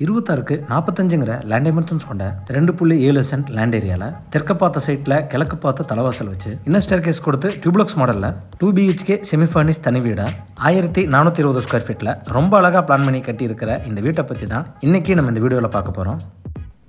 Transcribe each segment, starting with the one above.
26க்கு 45ங்கிற land dimensions கொண்ட 2.7 cent land ஏரியால தெற்கு பார்த்த சைட்ல கிழக்கு பார்த்த தலைவாசல் வச்சு இன்னர் ஸ்டேர்கேஸ் கொடுத்து டியூப்ளக்ஸ் மாடல்ல 2 BHK செமி ஃபர்னிஷ் தனி வீடா 1420 ஸ்கொயர் ஃபீட்ல ரொம்ப அழகா பிளான் பண்ணி கட்டி இருக்கிற இந்த வீட்டை பத்தி தான் இன்னைக்கு நம்ம இந்த வீடியோல பார்க்க போறோம்.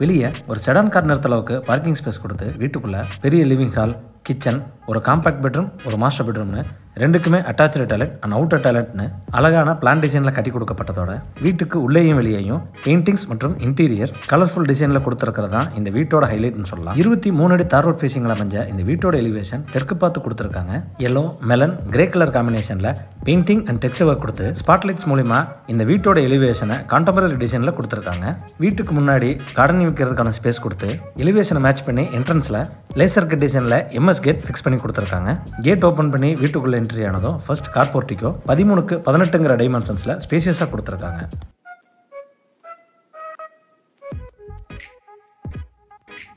வெளியே ஒரு செடான் கார் நிறுத்த அளவுக்கு பார்க்கிங் ஸ்பேஸ் கொடுத்து வீட்டுக்குள்ள பெரிய லிவிங் ஹால், கிச்சன், ஒரு காம்பாக்ட் பெட்ரூம், ஒரு மாஸ்டர் பெட்ரூம்னு ரெண்டுக்குமே அட்டாச்சு டாய்லெட் அண்ட் அவுட்டர் டாய்லெட்னு அழகான பிளான் டிசைனில் கட்டி கொடுக்கப்பட்டதோட வீட்டுக்கு உள்ளேயும் வெளியேயும் பெயிண்டிங்ஸ் மற்றும் இன்டீரியர் கலர்ஃபுல் டிசைனில் கொடுத்துருக்கிறது தான் இந்த வீட்டோட ஹைலைட்னு சொல்லலாம். 23 அடி தார் ரோட் ஃபேசிங்கில் அமைஞ்ச இந்த வீட்டோட எலிவேஷன் தெற்கு பார்த்து கொடுத்துருக்காங்க. எல்லோ, மெலன், கிரே கலர் காம்பினேஷனில் பெயிண்டிங் அண்ட் டெக்ஸ்சர் ஒர்க் கொடுத்து ஸ்பாட்லைட்ஸ் மூலிமா இந்த வீட்டோட எலிவேஷனை கான்டெம்பரரி டிசைனில் கொடுத்துருக்காங்க. வீட்டுக்கு முன்னாடி கார்டனிங் வைக்கிறதுக்கான ஸ்பேஸ் கொடுத்து எலிவேஷனை மேட்ச் பண்ணி என்ட்ரன்ஸில் லேசர் கட் டிசைனில் MS கேட் ஃபிக்ஸ் பண்ணி கொடுத்துருக்காங்க. கேட் ஓப்பன் பண்ணி வீட்டுக்குள்ள என்ட்ரி ஆனதும் ஃபர்ஸ்ட் கார் போர்ட்டிகோ 13க்கு 18ங்கிற டைமென்ஷன்ஸ்ல ஸ்பேசியஸா கொடுத்துருக்காங்க.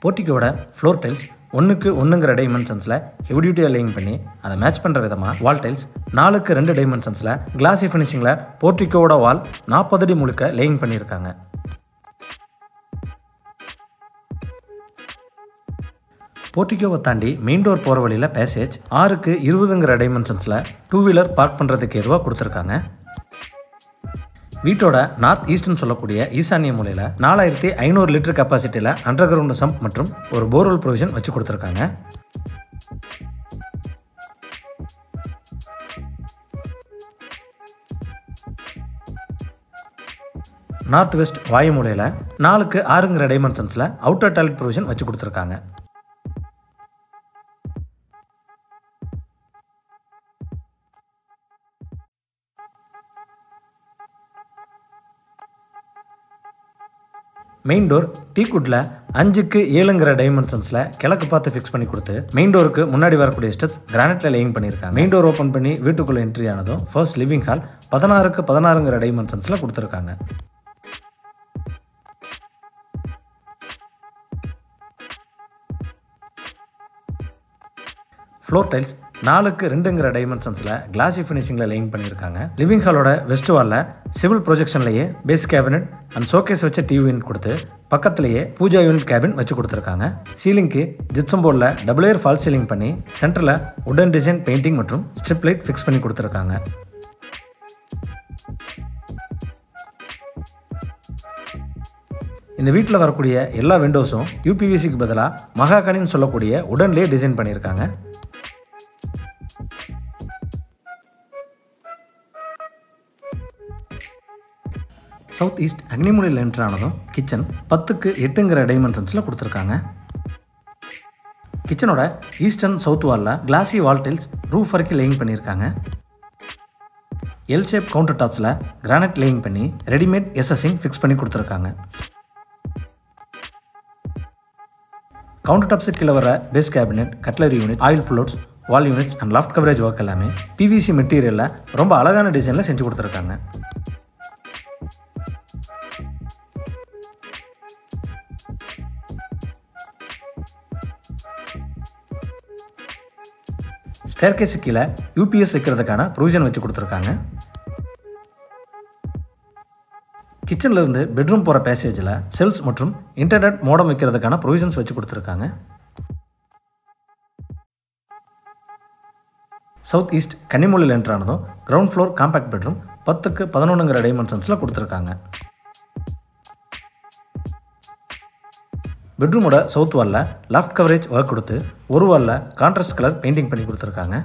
போர்ட்டிகோட ஃப்ளோர் டைல்ஸ் 1க்கு 1ங்கிற டைமென்ஷன்ஸ்ல ஹெவி டியூட்டியா லேயிங் பண்ணி அதை மேட்ச் பண்ற விதமா வால் டைல்ஸ் 4க்கு 2 டைமென்ஷன்ஸ்ல கிளாசி ஃபினிஷிங்ல போர்ட்டிகோட வால் 40 அடி முழுக்க லேயிங் பண்ணியிருக்காங்க. போர்ட்டிகோவை தாண்டி மெயின் டோர் போகிற வழியில் பேசேஜ் 6க்கு 20ங்கிற டைமென்ஷன்ஸில் 2 வீலர் பார்க் பண்ணுறதுக்கு ஏதுவாக கொடுத்துருக்காங்க. வீட்டோட நார்த் ஈஸ்ட்னு சொல்லக்கூடிய ஈசானிய மூலையில் 4500 லிட்டர் கெப்பாசிட்டியில் அண்டர் கிரவுண்ட் சம்ப் மற்றும் ஒரு போர்வெல் ப்ரொவிஷன் வச்சு கொடுத்துருக்காங்க. நார்த் வெஸ்ட் வாயு மூலையில் 4க்கு 6ங்கிற டைமென்ஷன்ஸில் அவுட்டர் டாய்லெட் ப்ரொவிஷன் வச்சு கொடுத்துருக்காங்க. மெயின் டோர் டீக்குட்ல 5க்கு 7ங்கிற டைமென்ஷன்ஸ்ல கிழக்கு பார்த்து ஃபிக்ஸ் பண்ணி கொடுத்து மெயின் டோருக்கு முன்னாடி வரக்கூடிய ஸ்டெப்ஸ் கிரானைட்ல லேயிங் பண்ணியிருக்காங்க. மெயின் டோர் ஓப்பன் பண்ணி வீட்டுக்குள்ள என்ட்ரி ஆனதும் ஃபர்ஸ்ட் லிவிங் ஹால் 16க்கு 16ங்கிற டைமென்ஷன்ஸ்ல கொடுத்துருக்காங்க. ஃப்ளோர் டைல்ஸ் 4க்கு 2ங்கிற டைமென்ஷன்ஸ்ல கிளாசி ஃபினிஷிங்ல லேயிங் பண்ணியிருக்காங்க. லிவிங் ஹாலோட வெஸ்ட் வால்ல சிவில் ப்ரொஜெக்ஷன்லயே பேஸ் கேபினட் அண்ட் ஷோகேஸ் வச்ச டிவி யூனிட் கொடுத்து பக்கத்திலேயே பூஜா யூனிட் கேபின் வச்சு கொடுத்துருக்காங்க. சீலிங்க்கு ஜிப்சம் போர்டில் டபுள் ஏர் ஃபால் சீலிங் பண்ணி சென்டரில் உடன் டிசைன் பெயிண்டிங் மற்றும் ஸ்ட்ரிப் லைட் ஃபிக்ஸ் பண்ணி கொடுத்துருக்காங்க. இந்த வீட்டில் வரக்கூடிய எல்லா விண்டோஸும் UPVCக்கு பதிலாக மகாகனின்னு சொல்லக்கூடிய உடன்லேயே டிசைன் பண்ணியிருக்காங்க. சவுத் ஈஸ்ட் அக்னிமூலையில் என்ட்ரு ஆனதும் கிச்சன் 10க்கு 8ங்கிற டைமென்ஷன்ஸில் கொடுத்துருக்காங்க. கிச்சனோட ஈஸ்ட் அண்ட் சவுத் வாலில் கிளாசி வால் டைல்ஸ் ரூஃப் வரைக்கும் லேயிங் பண்ணியிருக்காங்க. எல் ஷேப் கவுண்டர் டாப்ஸில் கிரானைட் லேயிங் பண்ணி ரெடிமேட் எஸ்எஸ்ஸிங் ஃபிக்ஸ் பண்ணி கொடுத்துருக்காங்க. கவுண்டர் டாப்ஸுக்கு கீழே வர base cabinet, cutlery unit, oil pullouts, wall units and loft coverage work எல்லாமே PVC மெட்டீரியலில் ரொம்ப அழகான டிசைனில் செஞ்சு கொடுத்துருக்காங்க. ஸ்டேர்கேஸுக்கு கீழே UPS வைக்கிறதுக்கான ப்ரொவிஷன் வச்சு கொடுத்துருக்காங்க. கிச்சன்ல இருந்து பெட்ரூம் போகிற பேசேஜில் செல்ஸ் மற்றும் இன்டர்நெட் மோடம் வைக்கிறதுக்கான ப்ரொவிஷன்ஸ் வச்சு கொடுத்துருக்காங்க. சவுத் ஈஸ்ட் கன்னிமூலையில் என்ட்ரானதும் கிரவுண்ட் ஃப்ளோர் காம்பாக்ட் பெட்ரூம் 10க்கு 11ங்கிற டைமென்ஷன்ஸில் கொடுத்துருக்காங்க. பெட்ரூமோட சவுத் வாலில் லாஃப்ட் கவரேஜ் ஒர்க் கொடுத்து ஒரு வாலில் கான்ட்ராஸ்ட் கலர் பெயிண்டிங் பண்ணி கொடுத்துருக்காங்க.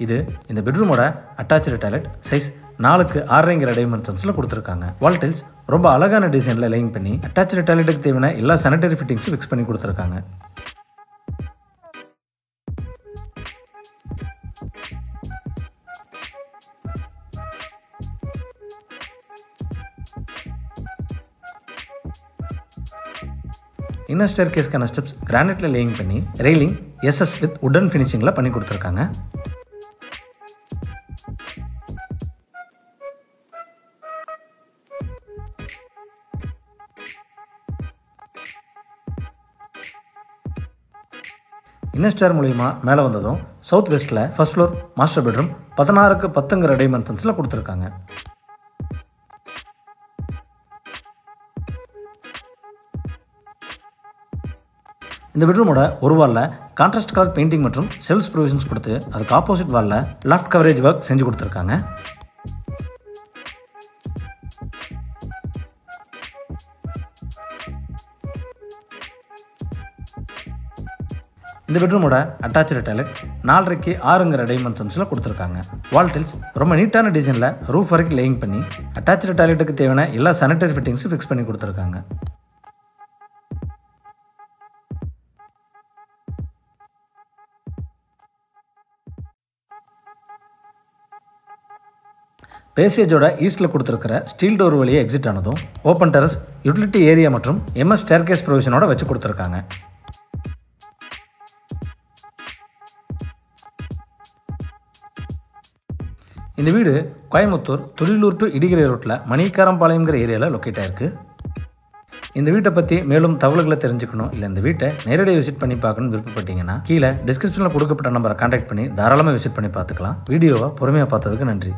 இது இந்த பெட்ரூமோட அட்டாச்சு டாய்லெட் சைஸ் 4க்கு 6ங்கிற டைமென்ஷன்ஸில் கொடுத்துருக்காங்க. வால் டைல்ஸ் ரொம்ப அழகான டிசைனில் லேயிங் பண்ணி அட்டாச்சு டாய்லெட்டுக்கு தேவையான எல்லா சானிட்டரி ஃபிட்டிங்ஸும் ஃபிக்ஸ் பண்ணி கொடுத்துருக்காங்க. இன்னர் ஸ்டேர்கேஸ்க்கான ஸ்டெப்ஸ் கிரானைட்ல லேயிங் பண்ணி ரெயிலிங் SS வித் உடன் ஃபினிஷிங்ல பண்ணி கொடுத்துருக்காங்க. இன்னர் ஸ்டேர் மூலிமா மேலே வந்ததும் சவுத் வெஸ்ட்டில் ஃபர்ஸ்ட் ஃப்ளோர் மாஸ்டர் பெட்ரூம் 16க்கு 10ங்கிற டைமென்ஷன்ஸில் கொடுத்துருக்காங்க. இந்த பெட்ரூமோட ஒரு வாலில் கான்ட்ராஸ்ட் கலர் பெயிண்டிங் மற்றும் செல்ஃப் ப்ரொவிஷன்ஸ் கொடுத்து அதுக்கு ஆப்போசிட் வாலில் லாஃப்ட் கவரேஜ் ஒர்க் செஞ்சு கொடுத்துருக்காங்க. இந்த பெட்ரூமோட அட்டாச்சு டாய்லெட் 4.5க்கு 6ங்கிற டைமென்ஷன்ஸில் கொடுத்துருக்காங்க. வால் டைல்ஸ் ரொம்ப நீட்டான டிசைனில் ரூஃப் வரைக்கும் லேயிங் பண்ணி அட்டாச்சு டாய்லெட்டுக்கு தேவையான எல்லா சானிட்டரி ஃபிட்டிங்ஸும் ஃபிக்ஸ் பண்ணி கொடுத்துருக்காங்க. பேசேஜோட ஈஸ்டில் கொடுத்துருக்கிற ஸ்டீல் டோர் வழியே எக்ஸிட் ஆனதும் ஓப்பன் டெரஸ், யூட்டிலிட்டி ஏரியா மற்றும் எம்எஸ் ஸ்டேர்கேஸ் ப்ரொவிஷனோட வச்சு கொடுத்துருக்காங்க. இந்த வீடு கோயம்புத்தூர் துடியலூர் டு இடிகிரை ரோட்டில் மணிக்காரம்பாளையங்கிற ஏரியாவில் லொக்கேட் ஆயிருக்கு. இந்த வீட்டை பற்றி மேலும் தகவல்களை தெரிஞ்சுக்கணும், இல்லை இந்த வீட்டை நேரடியாக விசிட் பண்ணி பார்க்கணும்னு விருப்பப்பட்டீங்கன்னா கீழே டிஸ்கிரிப்ஷனில் கொடுக்கப்பட்ட நம்பரை கான்டாக்ட் பண்ணி தாராளமாக விசிட் பண்ணி பார்த்துக்கலாம். வீடியோவை பொறுமையாக பார்த்ததுக்கு நன்றி.